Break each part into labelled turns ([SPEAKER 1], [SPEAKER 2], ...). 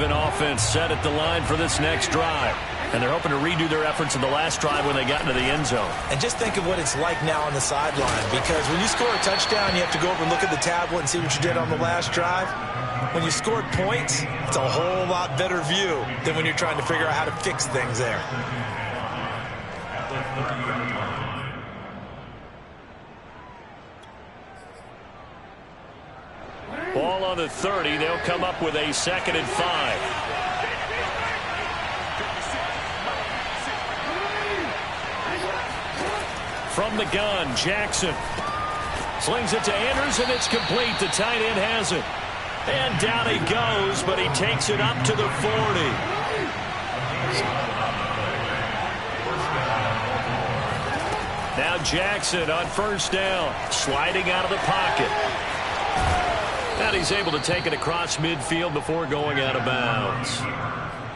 [SPEAKER 1] Raven offense set at the line for this next drive. And they're hoping to redo their efforts in the last drive when they got into the end zone.
[SPEAKER 2] And just think of what it's like now on the sideline, because when you score a touchdown, you have to go over and look at the tablet and see what you did on the last drive. When you scored points, it's a whole lot better view than when you're trying to figure out how to fix things there.
[SPEAKER 1] Ball on the 30. They'll come up with a 2nd and 5. From the gun, Jackson slings it to Andrews, and it's complete. The tight end has it. And down he goes, but he takes it up to the 40. Now Jackson on 1st down, sliding out of the pocket. And he's able to take it across midfield before going out of bounds.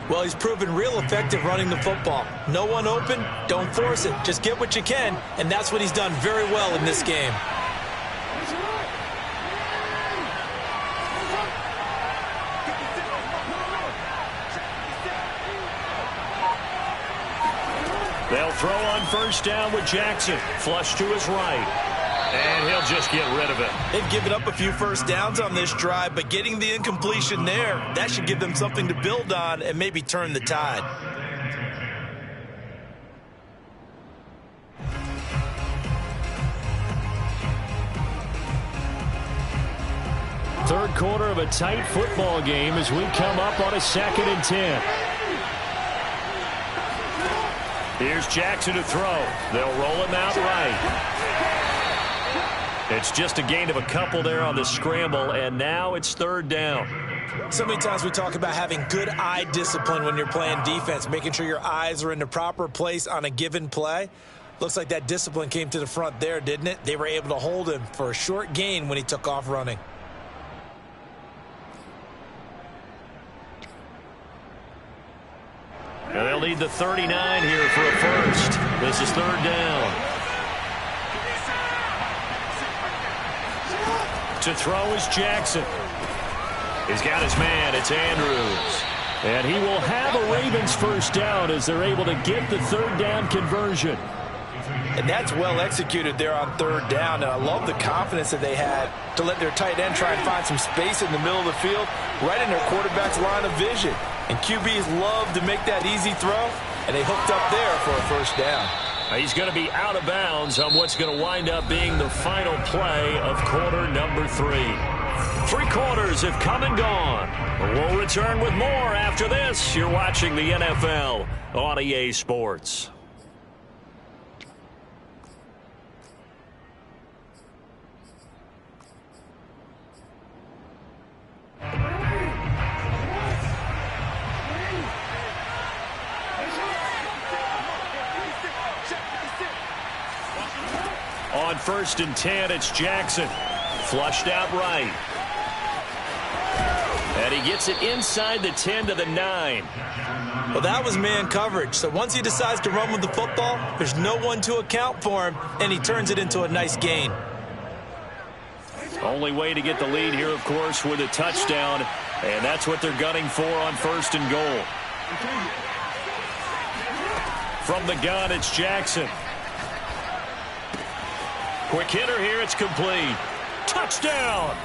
[SPEAKER 2] Well, he's proven real effective running the football. No one open, don't force it. Just get what you can, and that's what he's done very well in this game.
[SPEAKER 1] They'll throw on 1st down with Jackson. Flush to his right. And he'll just get rid of it.
[SPEAKER 2] They've given up a few 1st downs on this drive, but getting the incompletion there, that should give them something to build on and maybe turn the tide.
[SPEAKER 1] Third quarter of a tight football game as we come up on a 2nd and 10. Here's Jackson to throw. They'll roll him out right. It's just a gain of a couple there on the scramble, and now it's 3rd down.
[SPEAKER 2] So many times we talk about having good eye discipline when you're playing defense, making sure your eyes are in the proper place on a given play. Looks like that discipline came to the front there, didn't it? They were able to hold him for a short gain when he took off running.
[SPEAKER 1] And they'll need the 39 here for a 1st. This is 3rd down. To throw is Jackson. He's got his man. It's Andrews. And he will have a Ravens 1st down as they're able to get the 3rd down conversion.
[SPEAKER 2] And that's well executed there on 3rd down. And I love the confidence that they had to let their tight end try and find some space in the middle of the field, right in their quarterback's line of vision. And QBs love to make that easy throw, and they hooked up there for a 1st down.
[SPEAKER 1] He's going to be out of bounds on what's going to wind up being the final play of quarter number 3. 3 quarters have come and gone. We'll return with more after this. You're watching the NFL on EA Sports. On 1st and 10, it's Jackson. Flushed out right. And he gets it inside the 10 to the 9.
[SPEAKER 2] Well, that was man coverage. So once he decides to run with the football, there's no one to account for him, and he turns it into a nice gain.
[SPEAKER 1] Only way to get the lead here, of course, with a touchdown. And that's what they're gunning for on 1st and goal. From the gun, it's Jackson. Quick hitter here, it's complete. Touchdown!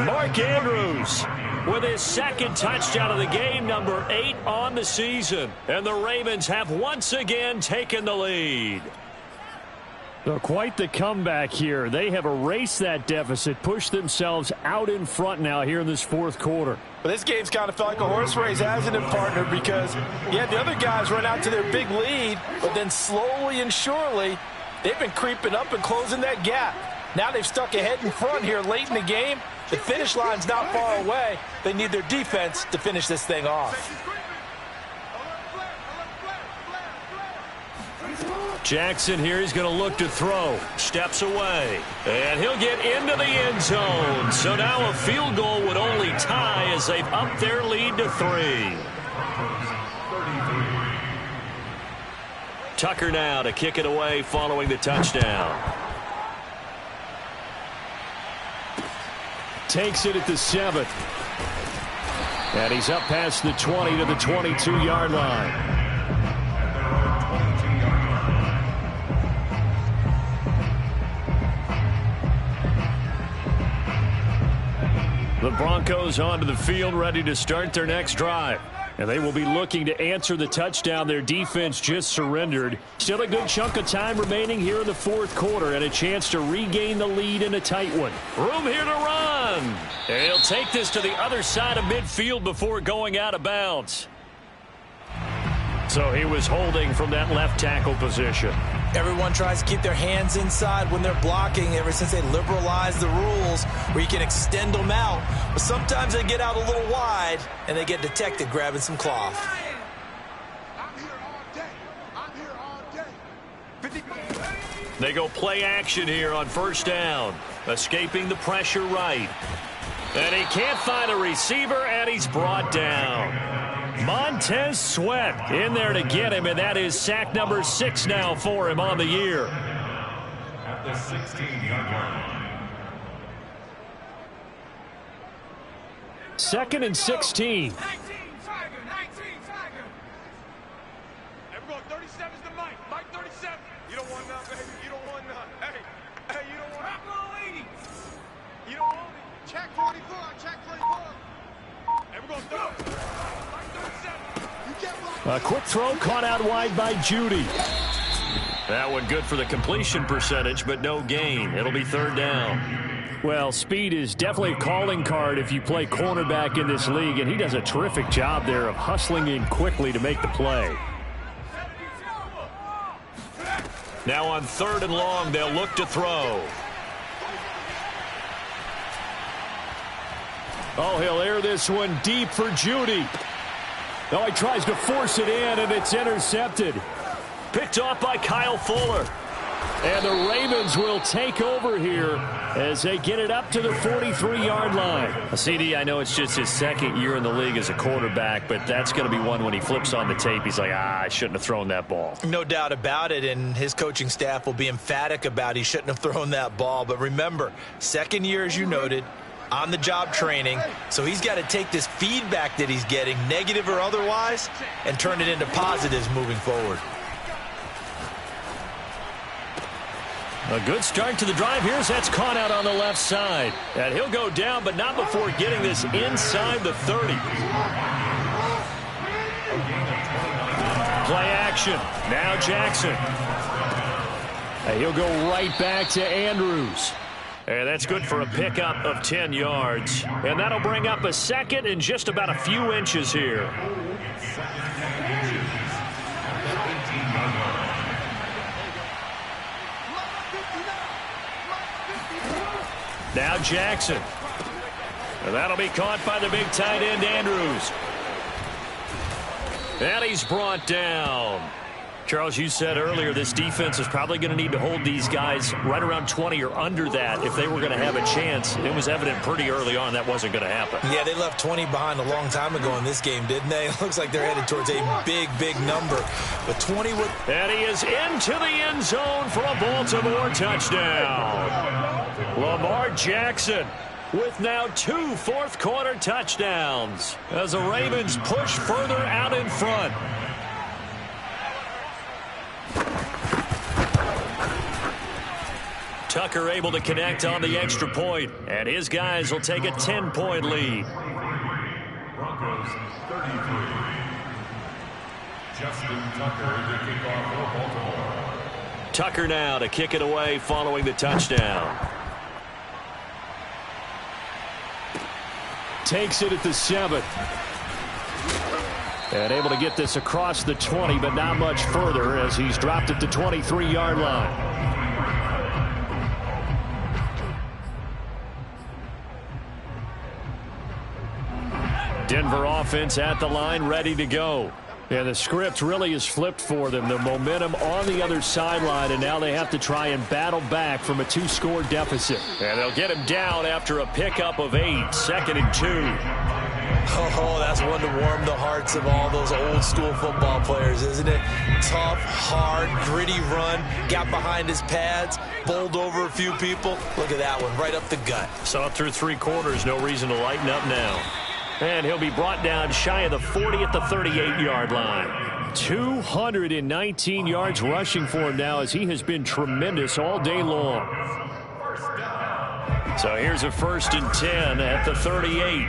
[SPEAKER 1] Mark Andrews with his 2nd touchdown of the game, number 8 on the season. And the Ravens have once again taken the lead. So quite the comeback here. They have erased that deficit, pushed themselves out in front now here in this 4th quarter.
[SPEAKER 2] But this game's kind of felt like a horse race, hasn't it, partner? Because, yeah, the other guys run out to their big lead, but then slowly and surely, they've been creeping up and closing that gap. Now they've stuck ahead in front here late in the game. The finish line's not far away. They need their defense to finish this thing off.
[SPEAKER 1] Jackson here, he's going to look to throw. Steps away. And he'll get into the end zone. So now a field goal would only tie as they've upped their lead to 3. Tucker now to kick it away following the touchdown. Takes it at the 7. And he's up past the 20 to the 22-yard line. The Broncos onto the field, ready to start their next drive. And they will be looking to answer the touchdown their defense just surrendered. Still a good chunk of time remaining here in the fourth quarter and a chance to regain the lead in a tight one. Room here to run. And he'll take this to the other side of midfield before going out of bounds. So he was holding from that left tackle position.
[SPEAKER 2] Everyone tries to keep their hands inside when they're blocking ever since they liberalized the rules where you can extend them out. But sometimes they get out a little wide and they get detected grabbing some cloth.
[SPEAKER 1] They go play action here on first down. Escaping the pressure right. And he can't find a receiver, and he's brought down. Montez Sweat in there to get him, and that is sack number 6 now for him on the year. At the 16-yard line. 2nd and 16.
[SPEAKER 3] 19, Tiger. Everyone, 37's the Mike. Mike 37. You don't want none, baby. You don't want none. Hey, you don't want none. You don't want it. Check 44. Check 44. Everyone, throw.
[SPEAKER 1] A quick throw caught out wide by Judy. That one good for the completion percentage, but no gain. It'll be 3rd down. Well, speed is definitely a calling card if you play cornerback in this league, and he does a terrific job there of hustling in quickly to make the play. Now on 3rd and long, they'll look to throw. Oh, he'll air this one deep for Judy. Oh, he tries to force it in, and it's intercepted. Picked off by Kyle Fuller. And the Ravens will take over here as they get it up to the 43-yard line. CD, I know it's just his 2nd year in the league as a quarterback, but that's going to be one when he flips on the tape. He's like, I shouldn't have thrown that ball.
[SPEAKER 2] No doubt about it, and his coaching staff will be emphatic about he shouldn't have thrown that ball. But remember, 2nd year, as you noted, on-the-job training, so he's got to take this feedback that he's getting, negative or otherwise, and turn it into positives moving forward.
[SPEAKER 1] A good start to the drive here as that's caught out on the left side. And he'll go down, but not before getting this inside the 30. Play action. Now Jackson. And he'll go right back to Andrews. And that's good for a pickup of 10 yards. And that'll bring up a 2nd and just about a few inches here. Now Jackson. And that'll be caught by the big tight end, Andrews. And he's brought down. Charles, you said earlier this defense is probably going to need to hold these guys right around 20 or under that if they were going to have a chance. It was evident pretty early on that wasn't going to happen.
[SPEAKER 2] Yeah, they left 20 behind a long time ago in this game, didn't they? It looks like they're headed towards a big, big number. But 20 with...
[SPEAKER 1] And he is into the end zone for a Baltimore touchdown. Lamar Jackson with now 2 fourth-quarter touchdowns as the Ravens push further out in front. Tucker able to connect on the extra point, and his guys will take a 10-point lead. Broncos 33. Justin Tucker to kick off for Baltimore. Tucker now to kick it away following the touchdown. Takes it at the 7. And able to get this across the 20, but not much further as he's dropped at the 23-yard line. Denver offense at the line, ready to go. And the script really is flipped for them. The momentum on the other sideline, and now they have to try and battle back from a 2-score deficit. And they'll get him down after a pickup of 8, 2nd and 2.
[SPEAKER 2] Oh, that's one to warm the hearts of all those old-school football players, isn't it? Tough, hard, gritty run, got behind his pads, bowled over a few people. Look at that one, right up the gut.
[SPEAKER 1] So up through 3 quarters, no reason to lighten up now. And he'll be brought down shy of the 40 at the 38-yard line. 219 yards rushing for him now as he has been tremendous all day long. So here's a 1st and 10 at the 38.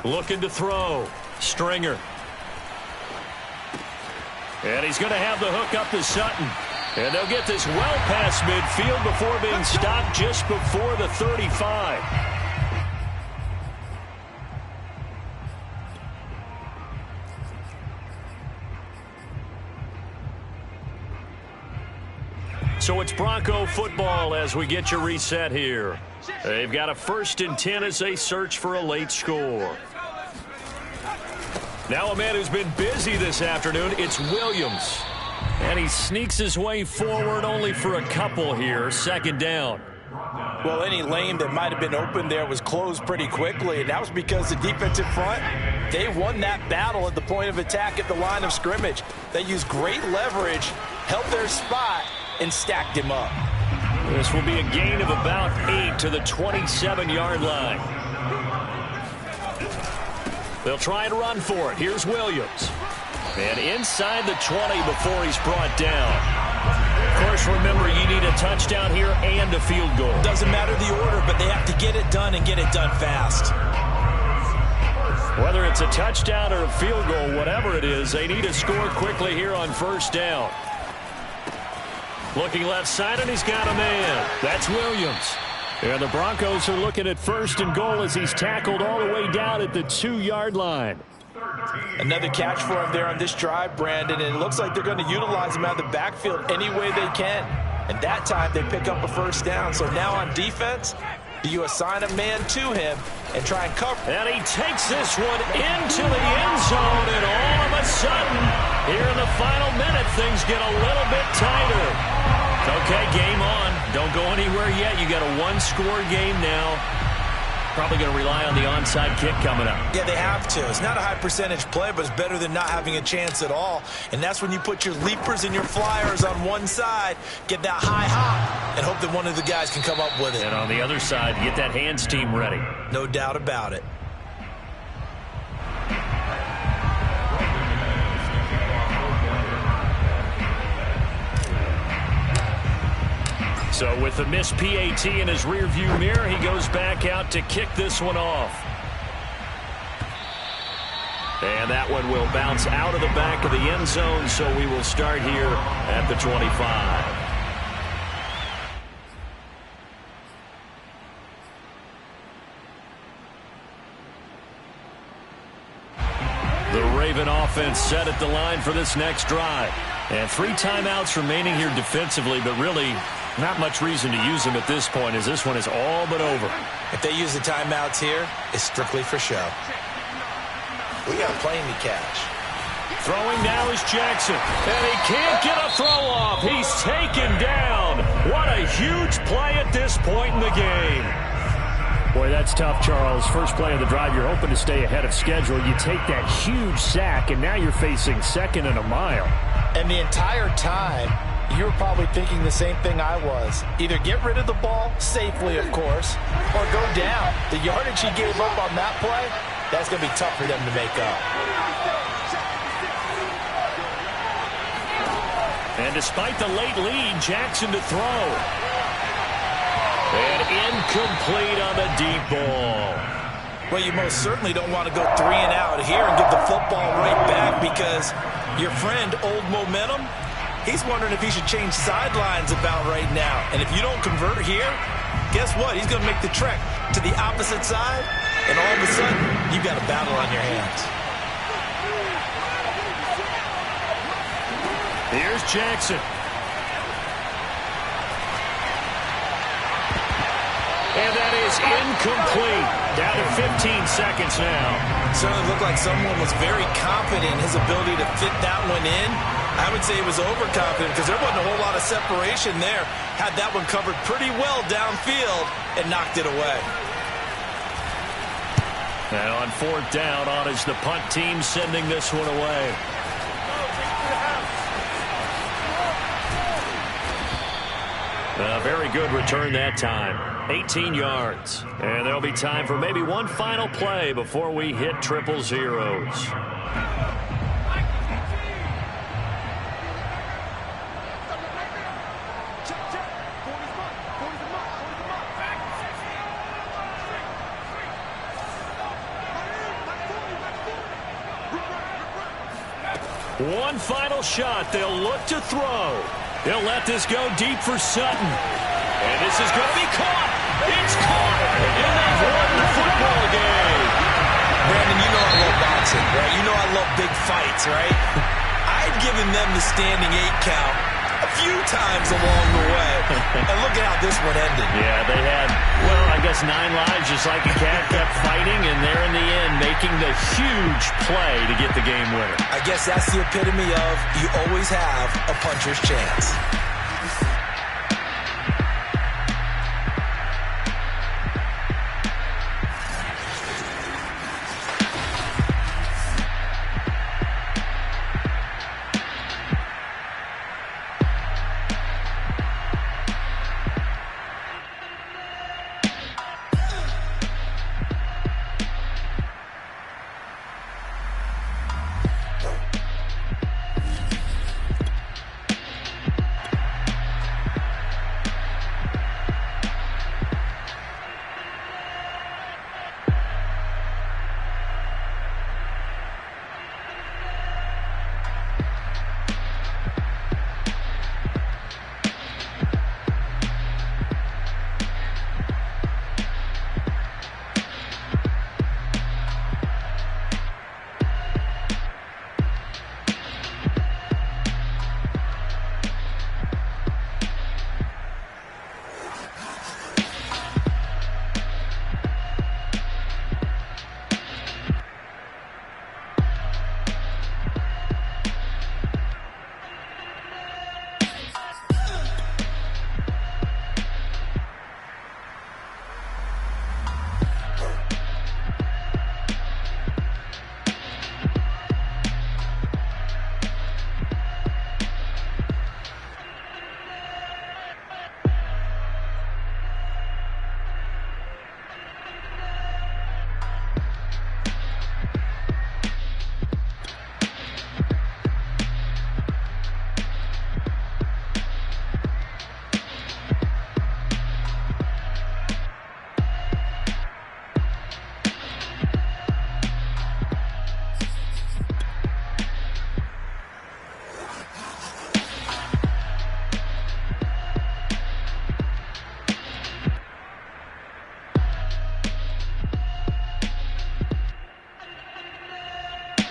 [SPEAKER 1] Looking to throw. Stringer. And he's going to have the hook up to Sutton. And they'll get this well past midfield before being stopped just before the 35. So it's Bronco football as we get you reset here. They've got a 1st and 10 as they search for a late score. Now a man who's been busy this afternoon, it's Williams. And he sneaks his way forward only for a couple here. 2nd down.
[SPEAKER 2] Well, any lane that might have been open there was closed pretty quickly, and that was because the defensive front, they won that battle at the point of attack at the line of scrimmage. They used great leverage, held their spot, and stacked him up.
[SPEAKER 1] This will be a gain of about 8 to the 27-yard line. They'll try and run for it. Here's Williams. And inside the 20 before he's brought down. Of course, remember, you need a touchdown here and a field goal.
[SPEAKER 2] Doesn't matter the order, but they have to get it done and get it done fast.
[SPEAKER 1] Whether it's a touchdown or a field goal, whatever it is, they need to score quickly here on 1st down. Looking left side, and he's got a man. That's Williams. And the Broncos are looking at 1st and goal as he's tackled all the way down at the 2-yard line.
[SPEAKER 2] Another catch for him there on this drive, Brandon, and it looks like they're going to utilize him out of the backfield any way they can. And that time they pick up a 1st down. So now on defense, do you assign a man to him and try and cover?
[SPEAKER 1] And he takes this one into the end zone, and all of a sudden, here in the final minute, things get a little bit tighter. Okay, game on. Don't go anywhere yet. You got a 1-score game now. Probably going to rely on the onside kick coming up.
[SPEAKER 2] Yeah, they have to. It's not a high percentage play, but it's better than not having a chance at all. And that's when you put your leapers and your flyers on one side, get that high hop, and hope that one of the guys can come up with it.
[SPEAKER 1] And on the other side, get that hands team ready.
[SPEAKER 2] No doubt about it.
[SPEAKER 1] So with the missed PAT in his rearview mirror, he goes back out to kick this one off. And that one will bounce out of the back of the end zone, so we will start here at the 25. The Raven offense set at the line for this next drive. And 3 timeouts remaining here defensively, but really not much reason to use them at this point as this one is all but over.
[SPEAKER 2] If they use the timeouts here, it's strictly for show. We got plenty to catch.
[SPEAKER 1] Throwing now is Jackson. And he can't get a throw off. He's taken down. What a huge play at this point in the game. Boy, that's tough, Charles. First play of the drive, you're hoping to stay ahead of schedule. You take that huge sack, and now you're facing 2nd and a mile.
[SPEAKER 2] And the entire time, you were probably thinking the same thing I was. Either get rid of the ball, safely, of course, or go down. The yardage he gave up on that play, that's going to be tough for them to make up.
[SPEAKER 1] And despite the late lead, Jackson to throw. And incomplete on the deep ball.
[SPEAKER 2] Well, you most certainly don't want to go 3 and out here and give the football right back because your friend, Old Momentum, he's wondering if he should change sidelines about right now. And if you don't convert here, guess what? He's going to make the trek to the opposite side, and all of a sudden, you've got a battle on your hands.
[SPEAKER 1] Here's Jackson. And that is incomplete. Down to 15 seconds now.
[SPEAKER 2] Certainly looked like someone was very confident in his ability to fit that one in. I would say he was overconfident because there wasn't a whole lot of separation there. Had that one covered pretty well downfield and knocked it away.
[SPEAKER 1] And on 4th down, on is the punt team sending this one away. A very good return that time. 18 yards. And there'll be time for maybe one final play before we hit triple zeros. One final shot. They'll look to throw. They'll let this go deep for Sutton. And this is going to be caught. It's caught. And they've won the football game.
[SPEAKER 2] Brandon, you know I love boxing, right? You know I love big fights, right? I'd given them the standing 8 count a few times along the way. And look at how this one ended.
[SPEAKER 1] Yeah, they had, well, I guess 9 lives, just like a cat, kept fighting, and they're in the end making the huge play to get the game winner.
[SPEAKER 2] I guess that's the epitome of you always have a puncher's chance.